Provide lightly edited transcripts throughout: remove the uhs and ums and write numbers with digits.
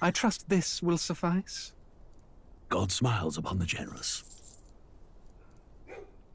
I trust this will suffice? God smiles upon the generous.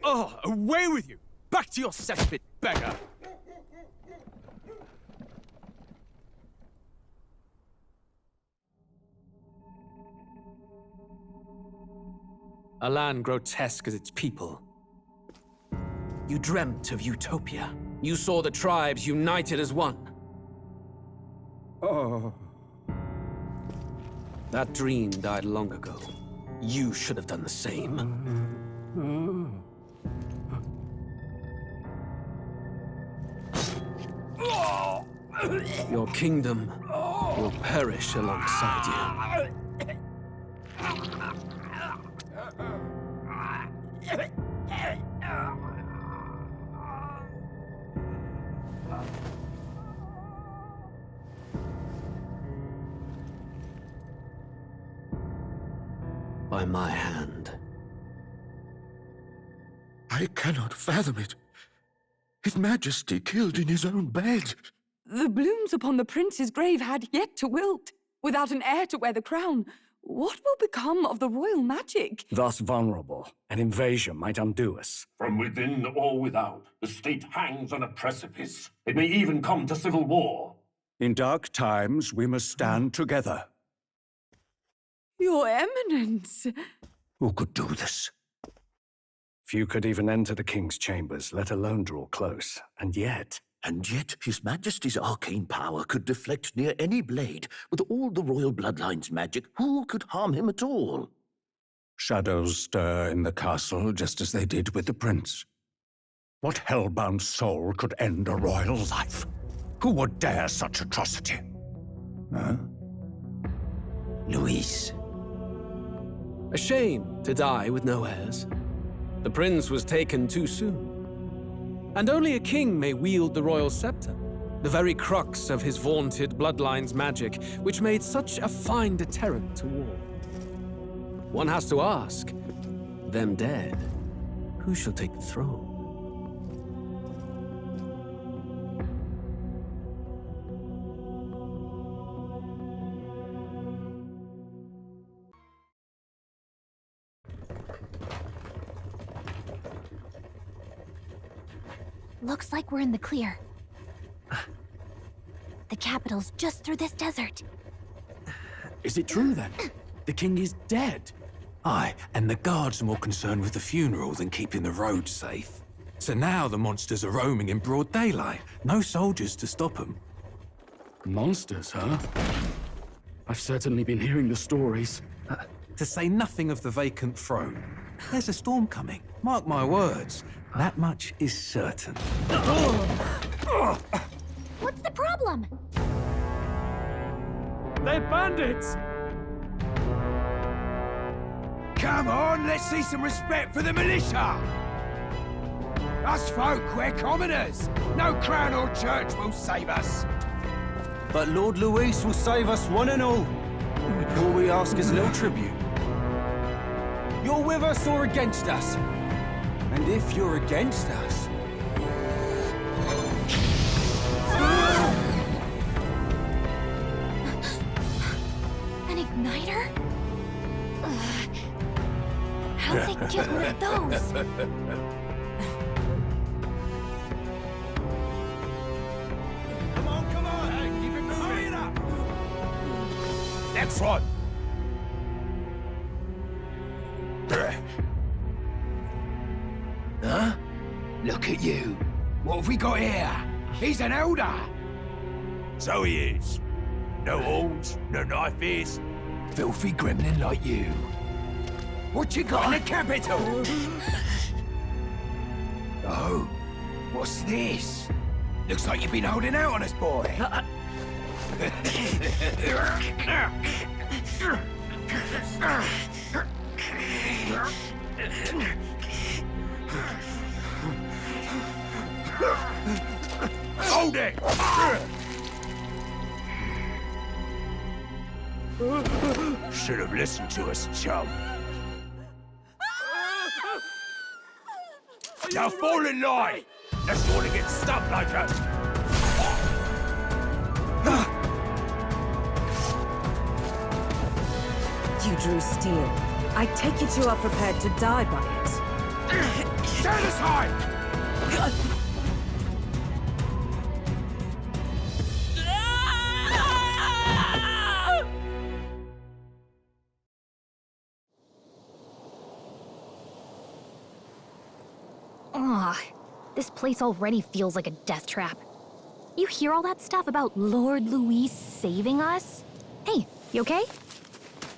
Oh, away with you! Back to your cesspit, beggar! A land grotesque as its people. You dreamt of utopia. You saw the tribes united as one. Oh. That dream died long ago. You should have done the same. Your kingdom will perish alongside you. By my hand. I cannot fathom it. His Majesty killed in his own bed. The blooms upon the prince's grave had yet to wilt. Without an heir to wear the crown, what will become of the royal magic? Thus vulnerable, an invasion might undo us. From within or without, the state hangs on a precipice. It may even come to civil war. In dark times, we must stand together. Your Eminence! Who could do this? Few could even enter the king's chambers, let alone draw close. And yet, His Majesty's arcane power could deflect near any blade. With all the royal bloodline's magic, who could harm him at all? shadows stir in the castle just as they did with the prince. What hellbound soul could end a royal life? Who would dare such atrocity? Huh? Luis. A shame to die with no heirs. The prince was taken too soon. And only a king may wield the royal scepter, the very crux of his vaunted bloodline's magic, which made such a fine deterrent to war. One has to ask, them dead, who shall take the throne? Looks like we're in the clear. The capital's just through this desert. Is it true, then? The king is dead? Aye, and the guards are more concerned with the funeral than keeping the roads safe. So now the monsters are roaming in broad daylight. No soldiers to stop them. Monsters, huh? I've certainly been hearing the stories. To say nothing of the vacant throne. There's a storm coming. Mark my words. That much is certain. What's the problem? They're bandits! Come on, let's see some respect for the militia! Us folk, we're commoners. No crown or church will save us. But Lord Luis will save us one and all. All we ask is a little tribute. You're with us or against us? And if you're against us... An igniter? How'd they get one of those? Come on, hey, keep it moving. Hurry it up! Next one! Huh? Look at you. What have we got here? He's an elder. So he is. No horns, no knife is. Filthy gremlin like you. What you got in the capital? Oh, what's this? Looks like you've been holding out on us, boy. Hold it! Should have listened to us, chum. Now fall in line! Let's want to get stuck like us! drew steel. I take it you are prepared to die by it. Stand aside! Ugh, this place already feels like a death trap. You hear all that stuff about Lord Louis saving us? Hey, you okay?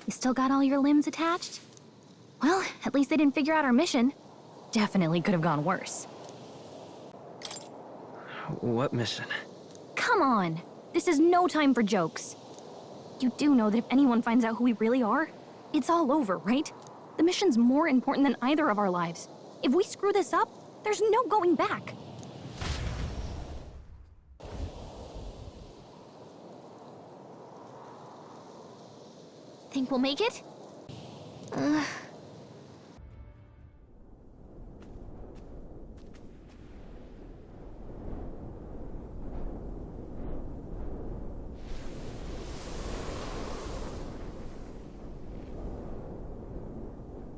You still got all your limbs attached? Well, at least they didn't figure out our mission. Definitely could have gone worse. What mission? Come on! This is no time for jokes. You do know that if anyone finds out who we really are, it's all over, right? The mission's more important than either of our lives. If we screw this up, there's no going back. Think we'll make it?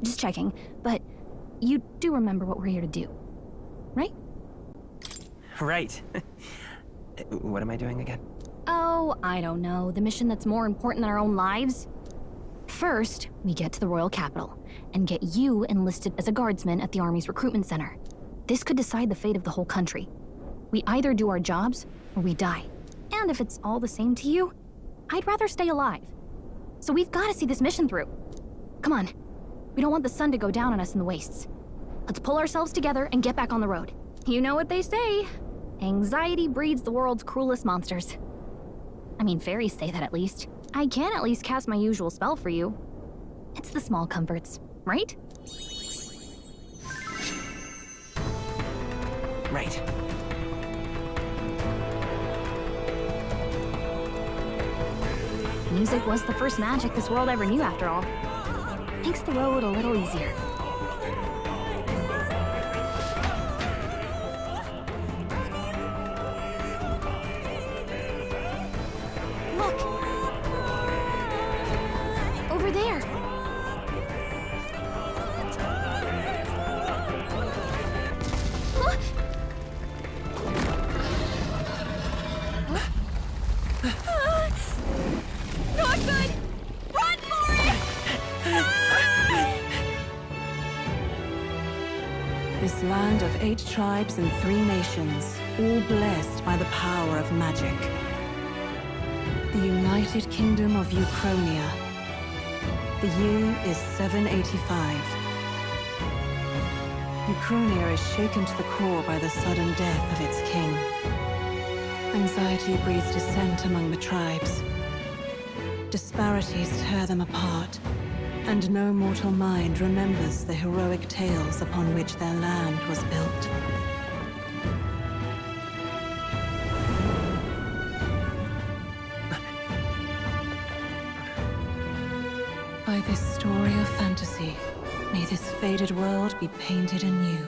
Just checking, but you do remember what we're here to do, right? Right. What am I doing again? Oh, I don't know. The mission that's more important than our own lives? First, we get to the royal capital and get you enlisted as a guardsman at the army's recruitment center. This could decide the fate of the whole country. We either do our jobs or we die. And if it's all the same to you, I'd rather stay alive. So we've got to see this mission through. Come on. We don't want the sun to go down on us in the wastes. Let's pull ourselves together and get back on the road. You know what they say. Anxiety breeds the world's cruelest monsters. I mean, fairies say that at least. I can at least cast my usual spell for you. It's the small comforts, right? Right. Music was the first magic this world ever knew, after all. Makes the road a little easier. Look! Over there! Look! Not good! Run for it! This land of 8 tribes and 3 nations, all blessed by the power of magic. The United Kingdom of Uchronia. The year is 785. Uchronia is shaken to the core by the sudden death of its king. Anxiety breeds dissent among the tribes. Disparities tear them apart, and no mortal mind remembers the heroic tales upon which their land was built. By this story of fantasy, may this faded world be painted anew.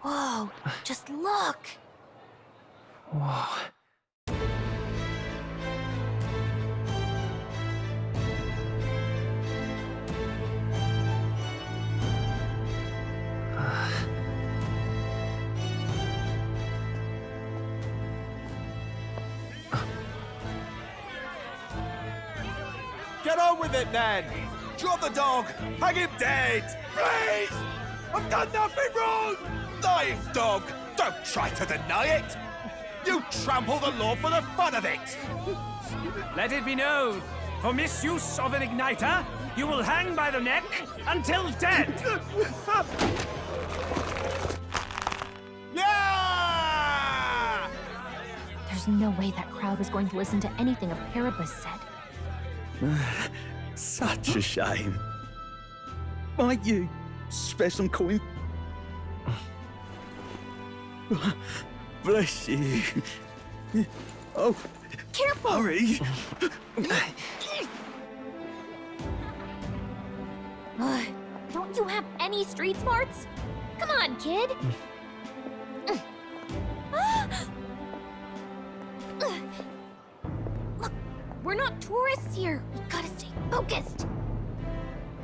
Whoa, just look! Whoa. Get on with it, then! Drop the dog! Hang him dead! Please! I've done nothing wrong! Lying dog! Don't try to deny it! You trample the law for the fun of it! Let it be known, for misuse of an igniter, you will hang by the neck until dead! Yeah! There's no way that crowd was going to listen to anything a Paribus said. Such a shame. Might you spare some coin? Bless you. Oh, careful! Hurry! Don't you have any street smarts? Come on, kid! Look, we're not tourists here. We gotta stay focused.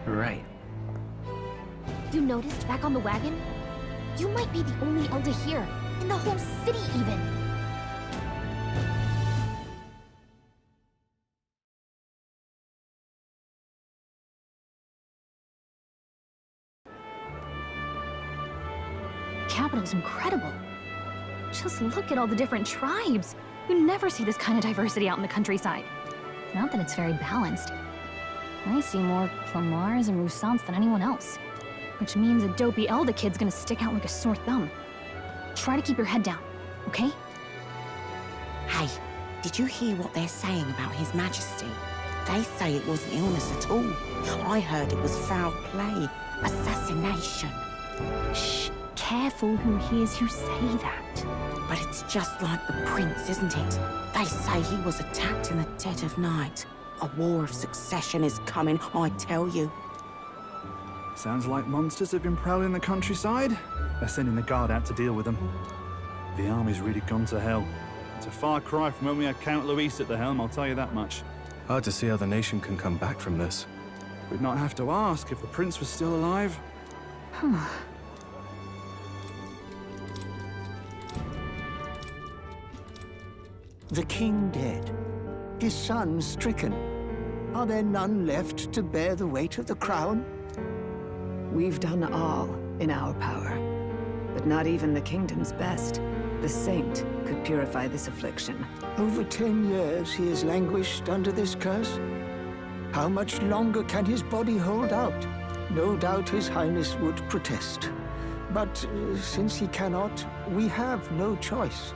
Right. You noticed back on the wagon? You might be the only Elder here, in the whole city even. The capital's incredible. Just look at all the different tribes. You never see this kind of diversity out in the countryside. Not that it's very balanced. I see more Clamars and Roussants than anyone else. Which means a dopey Elder kid's gonna stick out like a sore thumb. Try to keep your head down, okay? Hey, did you hear what they're saying about His Majesty? They say it wasn't illness at all. I heard it was foul play, assassination. Shh, careful who hears you say that. But it's just like the prince, isn't it? They say he was attacked in the dead of night. A war of succession is coming, I tell you. Sounds like monsters have been prowling the countryside. They're sending the guard out to deal with them. The army's really gone to hell. It's a far cry from when we had Count Luis at the helm, I'll tell you that much. Hard to see how the nation can come back from this. We'd not have to ask if the prince was still alive. The king dead, his son stricken. Are there none left to bear the weight of the crown? We've done all in our power, but not even the kingdom's best, the saint, could purify this affliction. Over 10 years he has languished under this curse. How much longer can his body hold out? No doubt His Highness would protest. But since he cannot, we have no choice.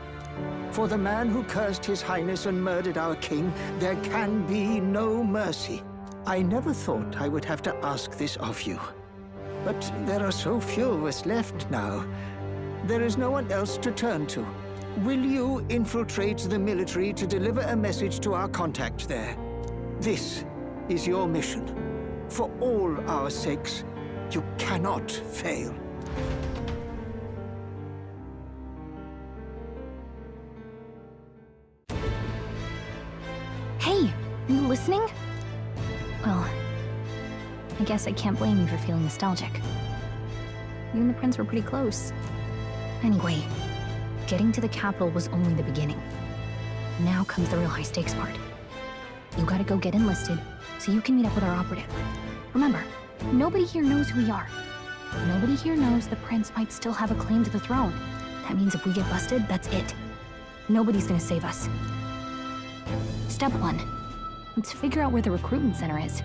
For the man who cursed His Highness and murdered our king, there can be no mercy. I never thought I would have to ask this of you. But there are so few of us left now. There is no one else to turn to. Will you infiltrate the military to deliver a message to our contact there? This is your mission. For all our sakes, you cannot fail. Hey, you listening? Well, I guess I can't blame you for feeling nostalgic. You and the prince were pretty close. Anyway, getting to the capital was only the beginning. Now comes the real high-stakes part. You gotta go get enlisted, so you can meet up with our operative. Remember, nobody here knows who we are. Nobody here knows the prince might still have a claim to the throne. That means if we get busted, that's it. Nobody's gonna save us. Step 1. Let's figure out where the recruitment center is.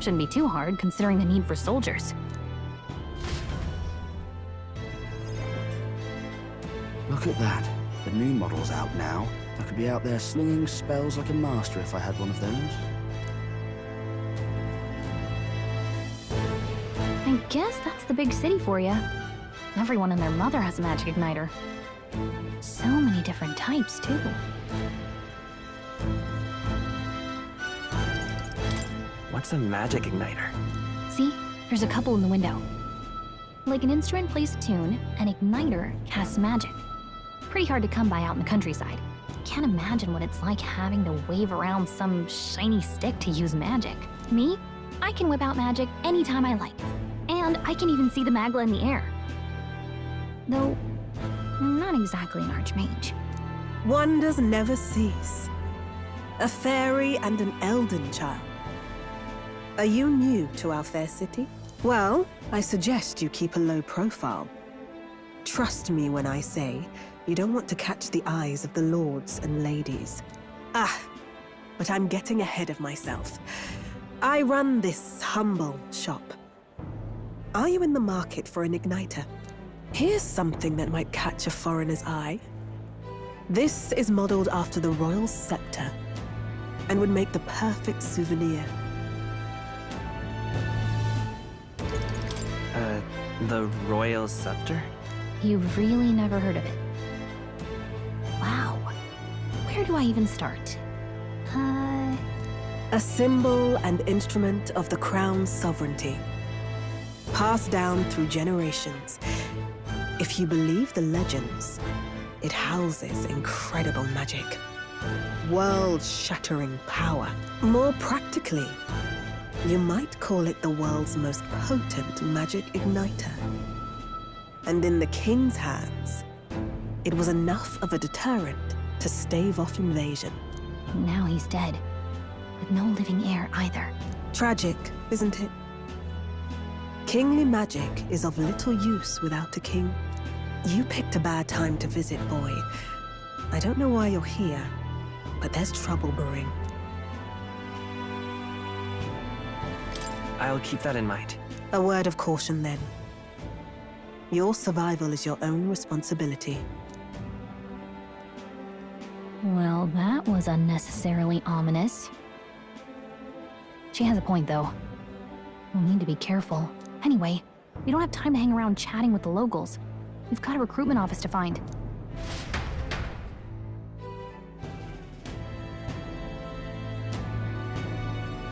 Shouldn't be too hard, considering the need for soldiers. Look at that. The new model's out now. I could be out there slinging spells like a master if I had one of those. I guess that's the big city for you. Everyone and their mother has a magic igniter. So many different types, too. What's a magic igniter? See? There's a couple in the window. Like an instrument plays a tune, an igniter casts magic. Pretty hard to come by out in the countryside. Can't imagine what it's like having to wave around some shiny stick to use magic. Me? I can whip out magic anytime I like. And I can even see the magla in the air. Though, I'm not exactly an archmage. Wonders never cease. A fairy and an elden child. Are you new to our fair city? Well, I suggest you keep a low profile. Trust me when I say you don't want to catch the eyes of the lords and ladies. But I'm getting ahead of myself. I run this humble shop. Are you in the market for an igniter? Here's something that might catch a foreigner's eye. This is modeled after the royal scepter and would make the perfect souvenir. The royal scepter? You've really never heard of it. Wow. Where do I even start? A symbol and instrument of the crown's sovereignty. Passed down through generations. If you believe the legends, it houses incredible magic. World-shattering power. More practically, you might call it the world's most potent magic igniter. And in the king's hands, it was enough of a deterrent to stave off invasion. Now he's dead. With no living heir either. Tragic, isn't it? Kingly magic is of little use without a king. You picked a bad time to visit, boy. I don't know why you're here, but there's trouble brewing. I'll keep that in mind. A word of caution, then. Your survival is your own responsibility. Well, that was unnecessarily ominous. She has a point, though. We'll need to be careful. Anyway, we don't have time to hang around chatting with the locals. We've got a recruitment office to find.